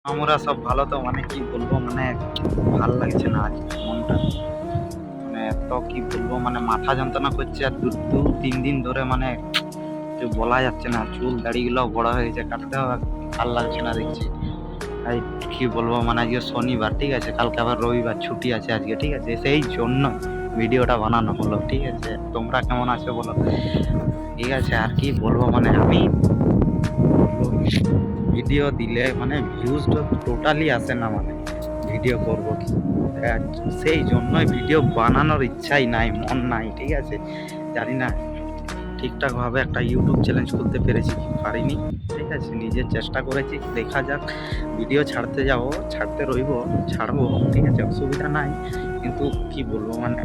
আমরা সব ভালো তো মানে কি বলবো মানে ভাল লাগছে না আজ মনটা মানে এত কি বলবো মানে মাথা যন্ত্রণা করছে আর দু তিন দিন ধরে মানে যে বলা যাচ্ছে না চুল দাড়িগুলো বড় হয়ে গেছে কাটতে হবে ভাল লাগছে না দেখছি তাই কি বলবো মানে আজকে শনিবার ঠিক আছে কালকে আবার রবিবার ছুটি আছে আজকে ঠিক আছে সেই জন্য ভিডিওটা বানানো হলো ঠিক আছে তোমরা কেমন আছো বলো ঠিক আছে আর কি বলবো মানে আমি ভিডিও দিলে মানে ভিউজটা টোটালি আসে না মানে ভিডিও করব কি সেই জন্যই ভিডিও বানানোর ইচ্ছাই নাই মন নাই ঠিক আছে জানি না ঠিকঠাকভাবে একটা ইউটিউব চ্যালেঞ্জ করতে পেরেছি কি পারিনি ঠিক আছে নিজের চেষ্টা করেছি দেখা যাক ভিডিও ছাড়তে রইব ছাড়বো ঠিক আছে অসুবিধা নাই কিন্তু কি বলবো মানে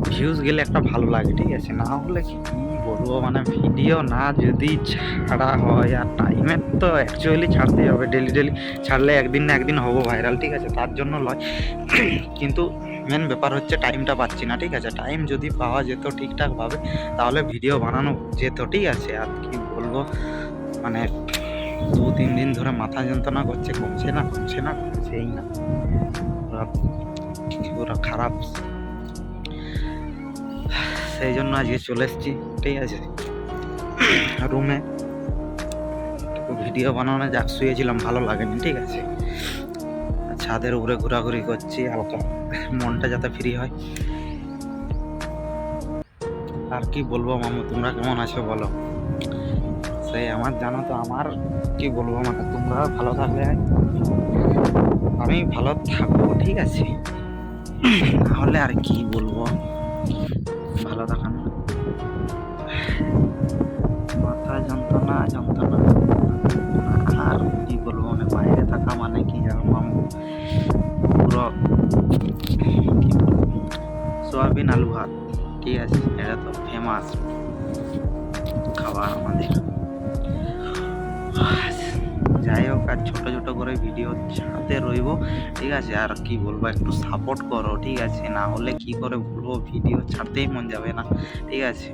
ভিউজ গেলে একটা ভালো লাগে ঠিক আছে না হলে কি বলবো মানে ভিডিও না যদি ছাড়া হয় আর টাইমের তো অ্যাকচুয়ালি ছাড়তেই হবে ডেলি ছাড়লে একদিন না একদিন হবো ভাইরাল ঠিক আছে তার জন্য লয় কিন্তু মেন ব্যাপার হচ্ছে টাইমটা পাচ্ছি না ঠিক আছে টাইম যদি পাওয়া যেত ঠিকঠাকভাবে তাহলে ভিডিও বানানো যেত ঠিক আছে আর কি বলবো মানে দু তিন দিন ধরে মাথা যন্ত্রণা করছে কমছেই না পুরো খারাপ সেই জন্য আজকে চলে এসেছি ঠিক আছে রুমে ভিডিও বানানো যাক শুয়েছিলাম ভালো লাগেনি ঠিক আছে ছাদের উপরে ঘোরাঘুরি করছি হালকা মনটা যাতে ফ্রি হয় আর কি বলবো মামু তোমরা কেমন আছো বলো সেই আমার জানো তো আমার কি বলবো মানে তোমরা ভালো থাকলে আমি ভালো থাকবো ঠিক আছে তাহলে আর কি বলবো ভালো থাকানো মাথা যন্ত্রণা আর কি বলবো মানে বাইরে থাকা মানে কি জানো মামু পুরো সোয়াবিন আলু ভাত ঠিক আছে এটা তো ফেমাস খাবার আমাদের যাই হোক আর ছোট করে ভিডিও ছাড়তে রইব ঠিক আছে আর কি বলবো একটু সাপোর্ট করো ঠিক আছে না হলে কি করে বলবো ভিডিও ছাড়তেই মন যাবে না ঠিক আছে